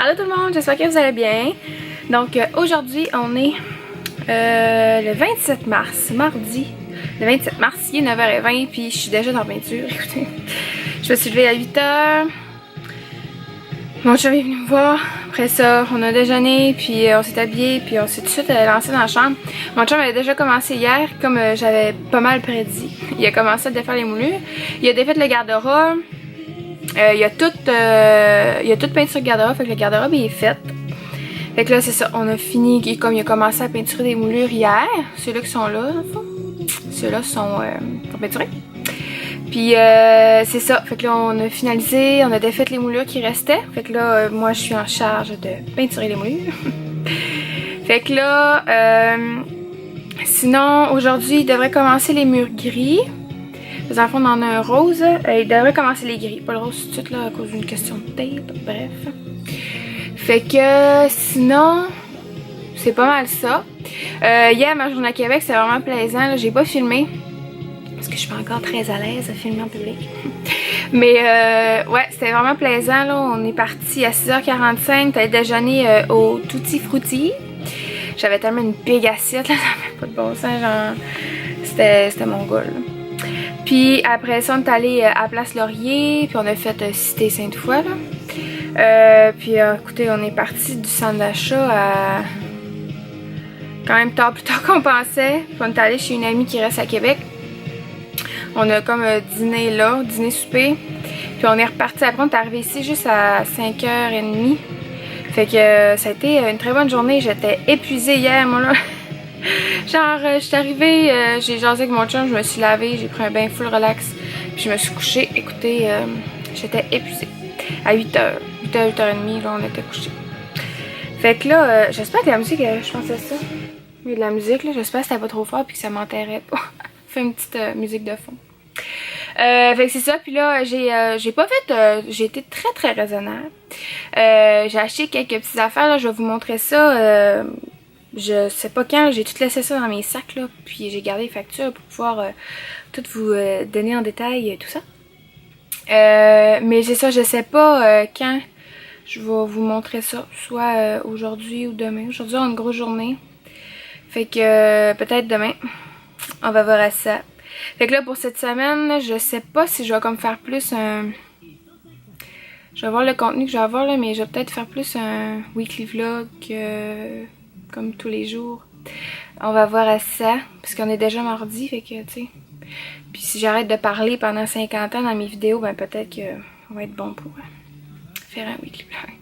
Allô tout le monde, j'espère que vous allez bien. Donc aujourd'hui on est le 27 mars, mardi. Le 27 mars, il est 9h20 puis je suis déjà dans la peinture. Écoutez, je me suis levée à 8h. Mon chum est venu me voir. Après ça, on a déjeuné puis on s'est habillé puis on s'est tout de suite lancé dans la chambre. Mon chum avait déjà commencé hier, comme j'avais pas mal prédit. Il a commencé à défaire les moulures. Il a défait le garde-robe. Il y a toute peinture garde-robe, fait que le garde-robe est fait. Fait que là c'est ça, on a fini, comme il a commencé à peinturer des moulures hier, ceux-là qui sont là, dans le fond. Ceux-là sont peinturés. Puis c'est ça, fait que là on a finalisé, on a défait les moulures qui restaient. Fait que là, moi je suis en charge de peinturer les moulures. Fait que là, sinon aujourd'hui il devrait commencer les murs gris. Les enfants on en a un rose, il devrait commencer les gris, pas le rose tout de suite là à cause d'une question de tape, bref. Fait que sinon, c'est pas mal ça. Hier ma journée à Québec c'était vraiment plaisant, j'ai pas filmé parce que je suis pas encore très à l'aise à filmer en public. Mais ouais, c'était vraiment plaisant là, on est parti à 6h45, t'allais déjeuner au Tutti Frutti. J'avais tellement une big assiette là, ça n'avait pas de bon sens, genre c'était mon goal là. Puis après ça, on est allé à Place Laurier, puis on a fait Cité Sainte-Foy là. Puis écoutez, on est parti du centre d'achat à quand même tard, plus tard qu'on pensait. Puis on est allé chez une amie qui reste à Québec. On a comme dîné là, dîner-souper. Puis on est reparti après, on est arrivé ici juste à 5h30. Fait que ça a été une très bonne journée, j'étais épuisée hier moi là. Genre, je suis arrivée, j'ai jasé avec mon chum, je me suis lavée, j'ai pris un bain full relax, puis je me suis couchée. Écoutez, j'étais épuisée. À 8h, 8h30, là, on était couchés. Fait que là, j'espère que la musique, je pensais ça. Il y a de la musique, là, j'espère que c'était pas trop fort puis que ça m'enterrait pas. Fait une petite musique de fond. Fait que c'est ça, puis là, j'ai pas fait, j'ai été très raisonnable. J'ai acheté quelques petites affaires, là, je vais vous montrer ça. Je sais pas quand, j'ai tout laissé ça dans mes sacs là, puis j'ai gardé les factures pour pouvoir tout vous donner en détail tout ça. Mais c'est ça, je sais pas quand je vais vous montrer ça, soit aujourd'hui ou demain. Aujourd'hui on a une grosse journée, fait que peut-être demain, on va voir à ça. Fait que là pour cette semaine, je sais pas si je vais comme faire plus un... Je vais voir le contenu que je vais avoir là, mais je vais peut-être faire plus un weekly vlog comme tous les jours. On va voir à ça, parce qu'on est déjà mardi, fait que, tu sais. Puis si j'arrête de parler pendant 50 ans dans mes vidéos, ben peut-être que ça va être bon pour faire un weekly vlog.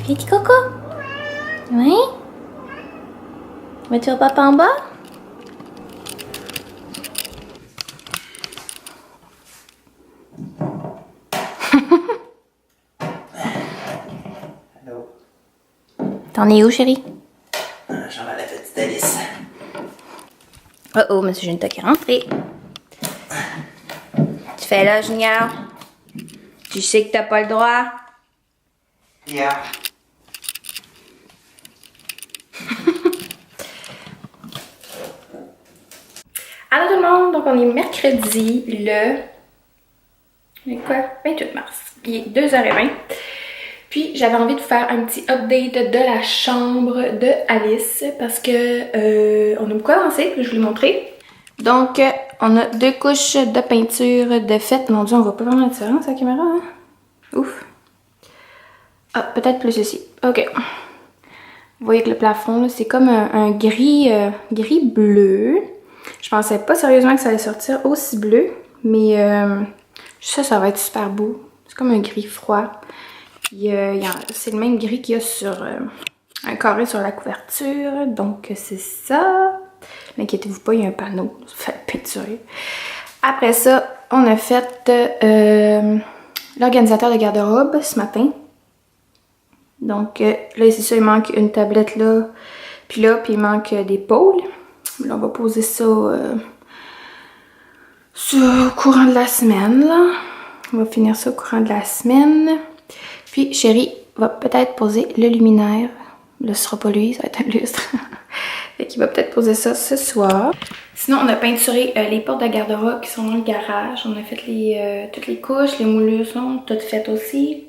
Petit coco? Oui? Vas-tu au papa en bas? Allô? T'en es où, chérie? J'en vais à la petite Alice. Oh oh, monsieur Junta qui est rentré. Tu fais là, Junior? Tu sais que t'as pas le droit? Yeah. Allô tout le monde, donc on est mercredi le 28 mars, il est 2h20. Puis j'avais envie de vous faire un petit update de la chambre de Alice parce que on a beaucoup avancé, je vais vous le montrer. Donc on a 2 couches de peinture de fête. Mon dieu, on voit pas vraiment la différence à la caméra, hein? Ouf. Ah, peut-être plus ici. Ok. Vous voyez que le plafond, c'est comme un gris, gris bleu. Je pensais pas sérieusement que ça allait sortir aussi bleu, mais ça va être super beau. C'est comme un gris froid. Puis c'est le même gris qu'il y a sur un carré sur la couverture, donc c'est ça. N'inquiétez-vous pas, il y a un panneau, fait peinturer. Après ça, on a fait l'organisateur de garde-robe ce matin. Donc là, c'est ça, il manque une tablette là, puis il manque des pôles. Là, on va poser ça au courant de la semaine, là. On va finir ça au courant de la semaine. Puis, chérie va peut-être poser le luminaire Là, ce sera pas lui, ça va être un lustre. Fait qu'il va peut-être poser ça ce soir. Sinon, on a peinturé les portes de garde-robe qui sont dans le garage. On a fait toutes les couches, les moulures sont toutes faites aussi.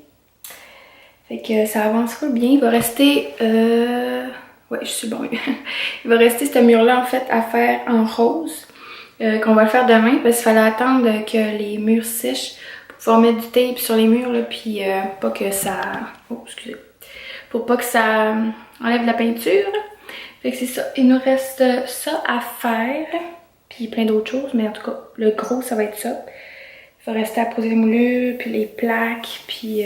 Fait que ça avance full bien. Il va rester... Ouais, je suis bon. Il va rester ce mur-là, en fait, à faire en rose. Qu'on va le faire demain, parce qu'il fallait attendre que les murs sèchent pour pouvoir mettre du tape sur les murs, là, puis pas que ça... Oh, excusez. Pour pas que ça enlève la peinture. Fait que c'est ça. Il nous reste ça à faire, puis plein d'autres choses, mais en tout cas, le gros, ça va être ça. Il va rester à poser les moulures, puis les plaques, puis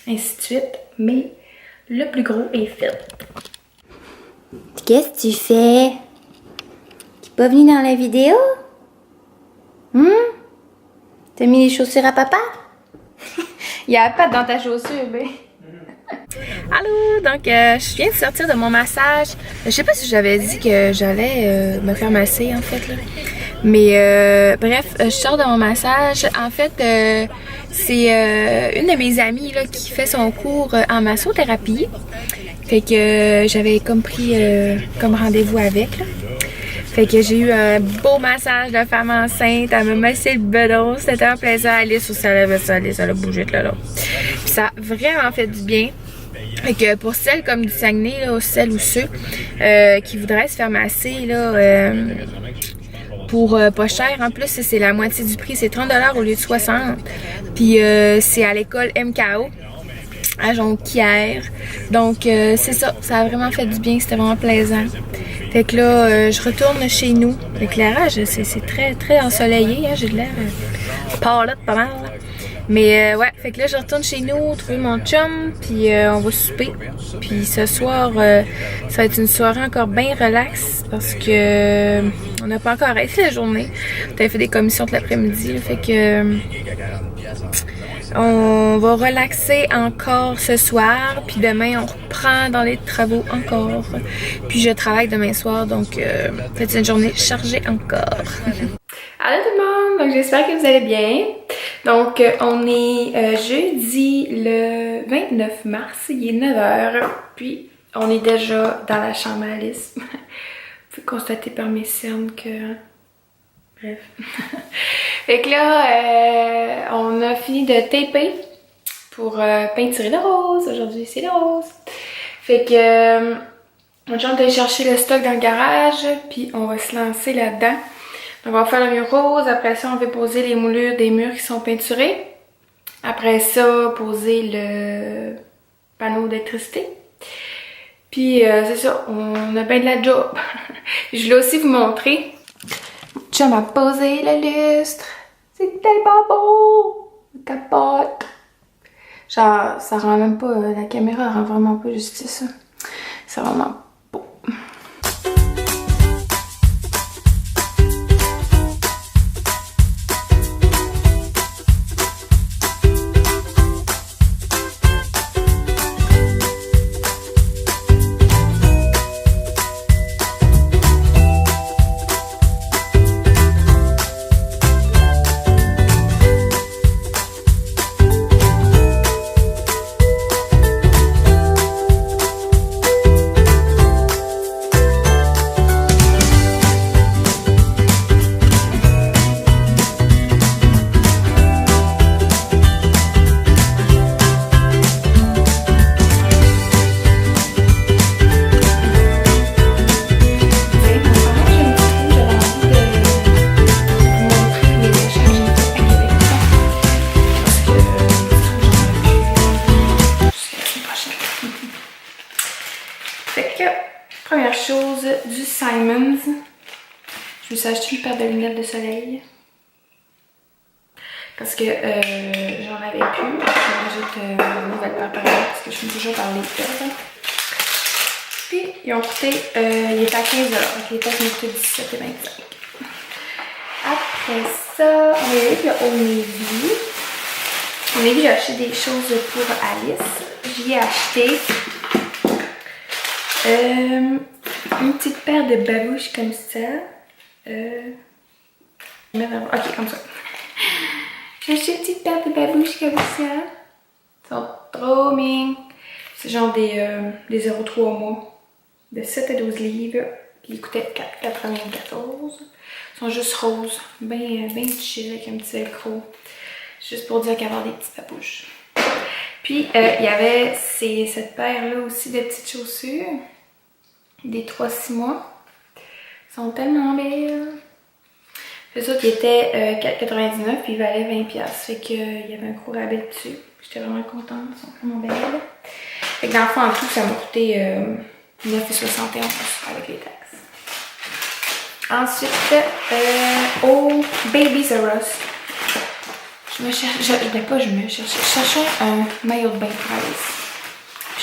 ainsi de suite. Mais le plus gros est fait. Qu'est-ce que tu fais? Tu es pas venu dans la vidéo? T'as mis les chaussures à papa? Il y a la patte dans ta chaussure, ben. Allô, donc je viens de sortir de mon massage. Je sais pas si j'avais dit que j'allais me faire masser en fait là. Mais bref, je sors de mon massage. En fait, c'est une de mes amies là, qui fait son cours en massothérapie. Fait que j'avais comme pris comme rendez-vous avec là. Fait que j'ai eu un beau massage de femme enceinte. Elle m'a massé le bedon. C'était un plaisir. Alice aussi, elle a bougé de là. Puis ça a vraiment fait du bien. Fait que pour celles comme du Saguenay, là, celles ou ceux qui voudraient se faire masser, là, pour pas cher, en plus c'est la moitié du prix, c'est 30$ au lieu de 60$. Puis c'est à l'école MKO à Jonquière. Donc c'est ça, ça a vraiment fait du bien, c'était vraiment plaisant. Fait que là, je retourne chez nous. L'éclairage, c'est très très ensoleillé, hein, j'ai de l'air pâlette pas mal. Là. Mais ouais, fait que là je retourne chez nous, trouver mon chum, puis on va souper. Puis ce soir, ça va être une soirée encore bien relax parce que on n'a pas encore arrêté la journée. On a fait des commissions de l'après-midi, fait que on va relaxer encore ce soir, puis demain on reprend dans les travaux encore. Puis je travaille demain soir, donc c'est une journée chargée encore. Allô tout le monde, donc j'espère que vous allez bien. Donc on est jeudi le 29 mars, il est 9h, puis on est déjà dans la chambre à Alice. Vous pouvez constater par mes cernes que... Bref. Fait que là, on a fini de taper pour peinturer le rose. Aujourd'hui, c'est le rose. Fait que on est allé chercher le stock dans le garage, puis on va se lancer là-dedans. Donc, on va faire le mur rose. Après ça, on va poser les moulures des murs qui sont peinturés. Après ça, poser le panneau d'électricité. Puis, c'est ça, on a bien de la job. Je voulais aussi vous montrer. Chum a posé le lustre. C'est tellement beau! Capote! Genre, ça rend même pas... la caméra rend vraiment pas justice. C'est vraiment beau. Première chose, du Simons. Je me suis acheté une paire de lunettes de soleil. Parce que j'en avais plus. Je rajoute une nouvelle paire par exemple parce que je suis toujours par les paires. Puis ils ont coûté, il était à 15$. Donc les paires m'ont coûté 17,25$. Après ça, on va y aller avec le Old Navy. Au Navy, j'ai acheté des choses pour Alice. J'y ai acheté une petite paire de babouches comme ça. Ok, comme ça. J'ai acheté une petite paire de babouches comme ça. Ils sont trop mignons. C'est genre des 0,3 mois. De 7 à 12 livres. Qui coûtaient 4,94. Ils sont juste roses. Ben chill avec un petit velcro. Juste pour dire qu'il y a des petites papouches. Puis il y avait cette paire-là aussi de petites chaussures. Des 3-6 mois. Ils sont tellement belles. Les autres, ils étaient 4,99 puis ils valaient 20$. Fait qu'il y avait un gros rabais dessus. J'étais vraiment contente. Ils sont vraiment belles. Fait que dans le fond, en tout, ça m'a coûté 9,71 avec les taxes. Ensuite, au Babies R Us. Je cherchais un maillot de bain Price.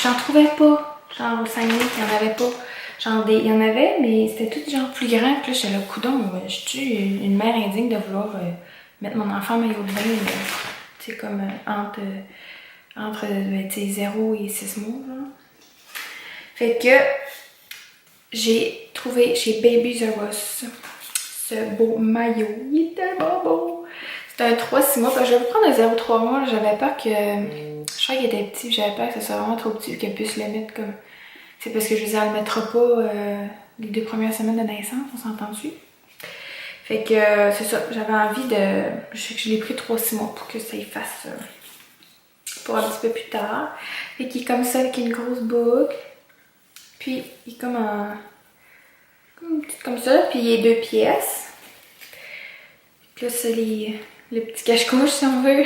J'en trouvais pas. Genre au 5 000, il n'y en avait pas. Genre il y en avait, mais c'était tout genre plus grand. Puis là, j'étais là, coudonc, je suis une mère indigne de vouloir mettre mon enfant en maillot de bain. Tu sais, comme entre 0 et 6 mois. Genre. Fait que j'ai trouvé chez Babies R Us ce beau maillot. Il est tellement beau. C'est un 3-6 mois. Je vais vous prendre un 0,3 mois. J'avais peur que. Je crois qu'il était petit. J'avais peur que ce soit vraiment trop petit et qu'elle puisse le mettre comme. C'est parce que je veux dire, elle ne le mettra pas les 2 premières semaines de naissance. On s'entend dessus. Fait que c'est ça. J'avais envie de. Je l'ai pris 3-6 mois pour que ça y fasse. Pour un petit peu plus tard. Fait qu'il est comme ça avec une grosse boucle. Puis il est comme un. Comme ça. Puis il est 2 pièces. Puis là, c'est le petit cache-couche si on veut.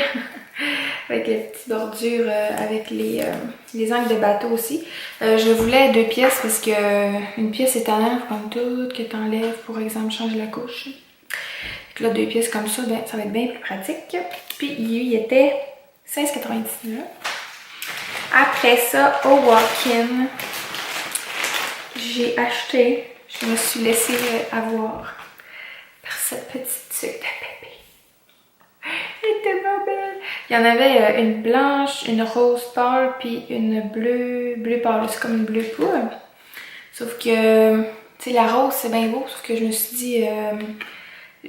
Avec les petites bordures avec les angles de bateau aussi. Je voulais 2 pièces parce que une pièce est en l'air comme toute que t'enlèves pour exemple changer la couche. Donc là 2 pièces comme ça, ben, ça va être bien plus pratique. Puis il était 16,99. Après ça, au walk-in, j'ai acheté, je me suis laissée avoir par cette petite tuque de bébé. Elle est tellement belle. Il y en avait une blanche, une rose pâle, puis une bleu pâle. C'est comme une bleu poule. Sauf que, tu sais, la rose, c'est bien beau. Sauf que je me suis dit,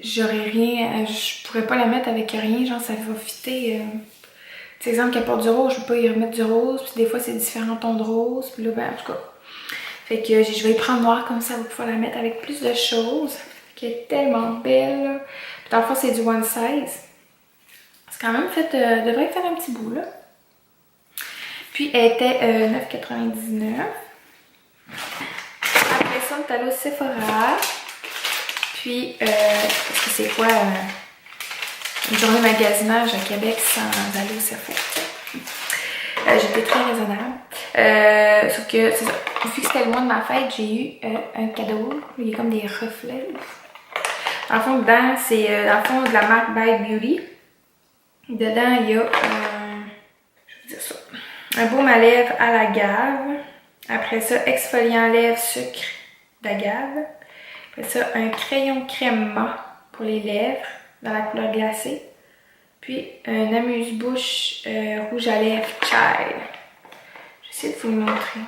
j'aurais rien, je pourrais pas la mettre avec rien. Genre, ça va fitter. Tu sais, exemple, qu'elle porte du rose, je peux pas y remettre du rose. Puis des fois, c'est différents tons de rose. Puis là, ben, en tout cas. Fait que je vais y prendre noir comme ça, on va pouvoir la mettre avec plus de choses. Qui est tellement belle. Puis dans le fond, c'est du one size. C'est quand même fait, devrait faire un petit bout là. Puis elle était 9,99. Après ça, on est allé au Sephora. Puis, parce que c'est quoi une journée magasinage à Québec sans aller au Sephora. J'étais très raisonnable. Sauf que, c'est ça. Vu que c'était le mois de ma fête, j'ai eu un cadeau. Il y a comme des reflets. Dans le fond, dedans, c'est dans le fond de la marque By Beauty. Dedans, il y a je vais dire ça, un baume à lèvres à l'agave. Après ça, exfoliant lèvres sucre d'agave. Après ça, un crayon crème mat pour les lèvres dans la couleur glacée. Puis un amuse-bouche rouge à lèvres chai. Je vais essayer de vous le montrer.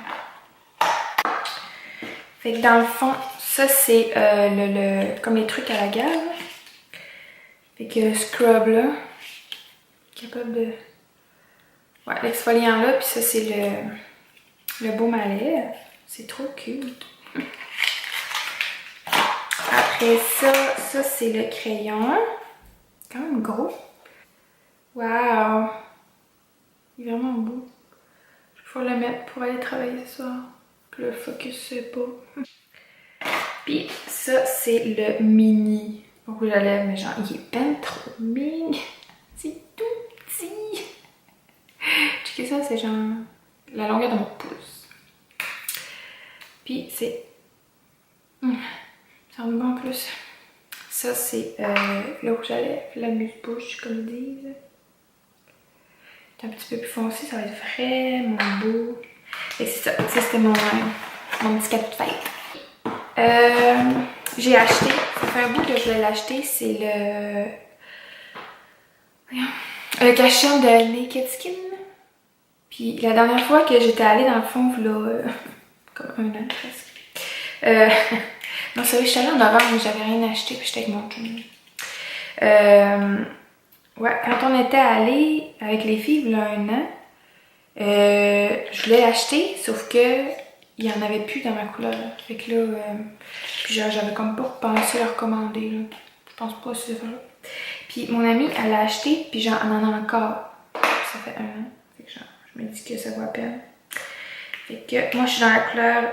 Fait que dans le fond, ça c'est comme les trucs à l'agave. Fait que scrub là. Capable de. Ouais, l'exfoliant là, puis ça c'est le baume à lèvres. C'est trop cute. Après ça c'est le crayon. Quand même gros. Waouh! Il est vraiment beau. Je vais pouvoir le mettre pour aller travailler ce soir. Puis le focus c'est pas. Puis ça c'est le mini rouge à lèvres, mais genre il est ben trop mini. C'est tout petit. Checkez ça, c'est genre la longueur de mon pouce. Puis c'est. Ça en en plus. Ça c'est le rouge à lèvres, l'amuse-bouche comme ils disent. C'est un petit peu plus foncé, ça va être vraiment beau. Et c'est ça, c'était mon petit cadeau de fête. J'ai acheté, ça fait un bout que je voulais l'acheter, c'est le cachet de Naked Skin. Puis la dernière fois que j'étais allée dans le fond, là, comme un an presque. Non, c'est vrai, je suis allée en novembre, mais j'avais rien acheté, puis j'étais avec mon chum. Ouais, quand on était allé avec les filles, il y a un an, Je voulais l'acheter, sauf que il y en avait plus dans ma couleur. Fait que là, puis j'avais comme pas pensé à le recommander. Là. Je pense pas si c'est ça. Puis mon amie, elle l'a acheté, puis genre, elle en a encore. Ça fait 1 an. Fait que genre, je me dis que ça vaut la peine. Fait que moi, je suis dans la couleur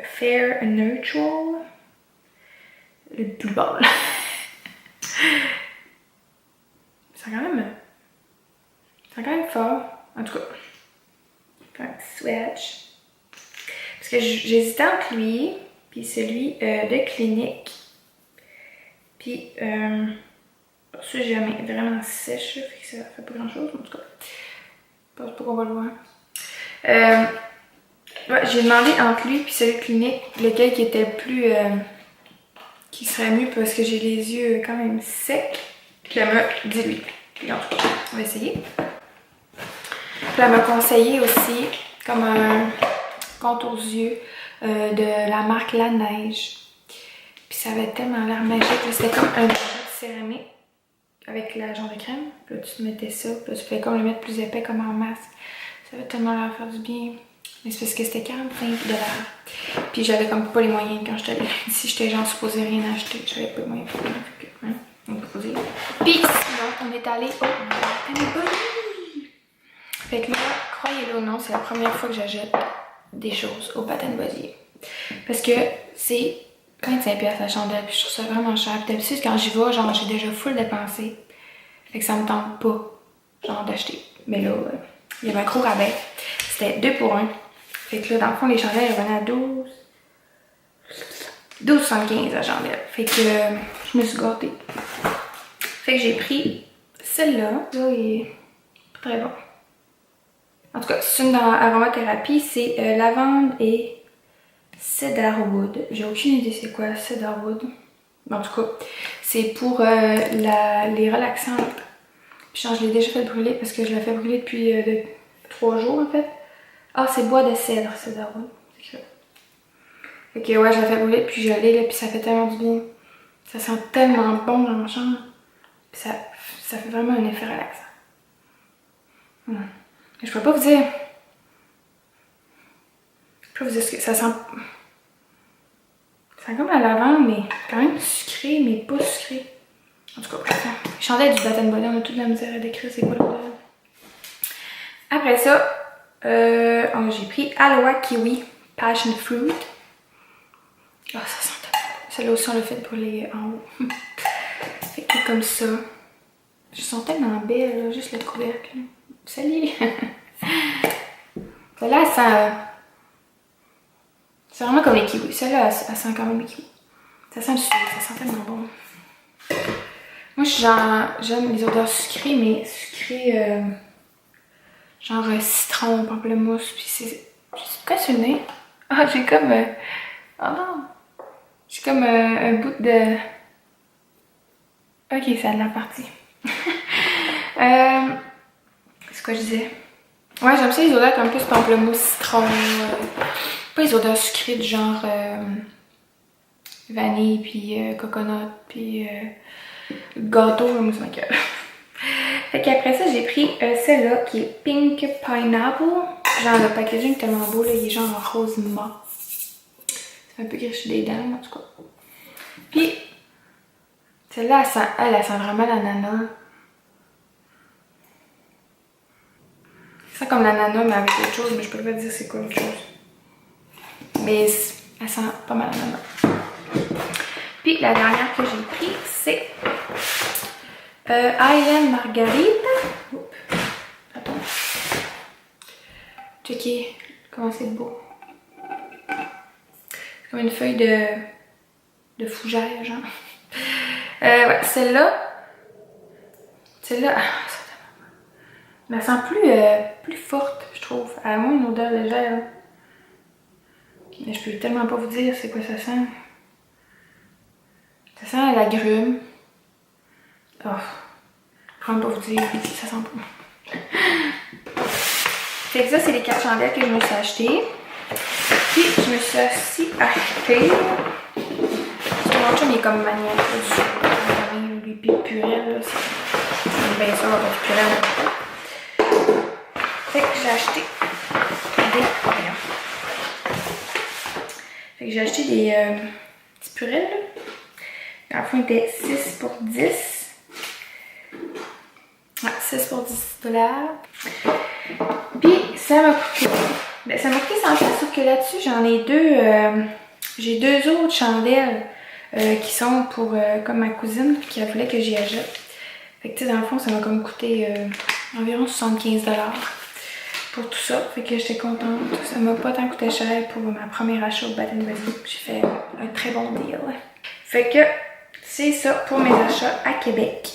Fair Neutral. Le plus bas, là. C'est quand même fort. En tout cas, un petit swatch. Parce que j'hésitais entre lui puis celui de Clinique. Puis ça, j'ai jamais vraiment sèche, fait que ça fait pas grand chose. En tout cas, je pense pas qu'on va le voir. Ouais, j'ai demandé entre lui puis celui de Clinique lequel qui était plus. Qui serait mieux parce que j'ai les yeux quand même secs. Puis elle m'a dit lui. Puis en tout cas, on va essayer. Puis elle m'a conseillé aussi comme un contour aux yeux de la marque La Neige. Puis ça avait tellement l'air magique. C'était comme un de céramique avec la genre de crème. Puis là, tu te mettais ça. Puis là, tu pouvais comme le mettre plus épais comme en masque. Ça avait tellement l'air faire du bien. Mais c'est parce que c'était 45$. Puis j'avais comme pas les moyens quand j'étais allée. Si j'étais genre supposée rien acheter, j'avais pas les moyens pour rien. Fait que, hein, on peut poser. Puis sinon, on est allé au Bath & Body. Fait que là, croyez-le ou non, c'est la première fois que j'achète des choses au Bath & Body. Parce que c'est 25$ la chandelle, puis je trouve ça vraiment cher. Puis d'habitude, quand j'y vais, genre j'ai déjà full dépensé. Fait que ça me tente pas, genre d'acheter. Mais là, il y avait un gros rabais. C'était 2 pour 1. Fait que là, dans le fond, les chandelles, elles venaient à 12,75 la chandelle. Fait que je me suis gâtée. Fait que j'ai pris celle-là. Là, il est pas très bon. En tout cas, c'est une dans aromathérapie. C'est lavande et cedarwood. J'ai aucune idée c'est quoi cedarwood. Mais en tout cas, c'est pour les relaxants. Puis genre, je l'ai déjà fait brûler parce que je l'ai fait brûler depuis 3 jours en fait. Ah, c'est bois de cèdre, cedarwood. C'est ça. Fait que ouais, je l'ai fait brûler puis je l'ai là, puis ça fait tellement du bien. Ça sent tellement bon dans ma chambre. Puis ça fait vraiment un effet relaxant. Je peux pas vous dire. Je peux vous dire ce que ça sent. Ça sent comme la lavande, mais quand même sucré, mais pas sucré. En tout cas, les chandelles du Bath & Body, on a toute la misère à décrire c'est quoi le modèle. Après ça, j'ai pris Aloha Kiwi Passion Fruit. Oh, ça sent tellement. Celle-là aussi, on l'a fait pour les en haut. Fait que comme ça. Je sens tellement belle, là, juste le couvercle. Salut! Celle-là, elle sent. C'est vraiment comme les kiwis. Celle-là, elle sent quand même les kiwis. Ça sent le sucre, ça sent tellement bon. Moi, j'aime les odeurs sucrées, mais sucrées. Genre citron, pamplemousse, puis c'est quoi sur le nez? Ah, j'ai comme... oh non! J'ai comme un bout de... Ok, ça a de la partie. C'est quoi je disais? Ouais, j'aime ça les odeurs comme plus pamplemousse, citron. Pas les odeurs sucrées du genre vanille, puis coconut, puis gâteau, moi ça m'écoeure. Fait qu'après ça, j'ai pris celle-là qui est Pink Pineapple. Genre le packaging est tellement beau, là, il est genre en rose mat. Ça fait un peu gricher des dents, en tout cas. Puis, celle-là, elle sent vraiment l'ananas. Ça sent comme l'ananas, mais avec autre chose, mais je peux pas dire c'est quoi autre chose. Mais elle sent pas mal l'ananas. Puis la dernière que j'ai pris, c'est Island Margarita. Oups. Attends. Checkez comment c'est beau. C'est comme une feuille de fougère, genre. Ouais, celle-là. Celle-là, elle me sent plus forte, je trouve. Elle a moins une odeur légère. Mais je peux tellement pas vous dire c'est quoi ça sent. Ça sent l'agrume. Oh. Je peux même pas vous dire ça sent pas. Fait que ça, c'est les 4 chandelles que je me suis achetées. Puis, je me suis aussi acheté. Parce que mon chum, il est comme maniaque du sucre. Lui, puis le purée, là. C'est bien sûr, on va du purée. Fait que j'ai acheté des... Fait que j'ai acheté des petits purelles. Dans le fond, il était 6 pour 10. Ouais, 6 pour 10$. Puis ça m'a coûté. Ben, ça m'a coûté 100$, sauf que là-dessus, j'en ai deux. J'ai deux autres chandelles qui sont pour comme ma cousine qui voulait que j'y achète. Fait que tu sais, dans le fond, ça m'a comme coûté environ 75$ pour tout ça. Fait que j'étais contente. Ça m'a pas tant coûté cher pour ma première achat au Bath & Body. J'ai fait un très bon deal. Fait que c'est ça pour mes achats à Québec.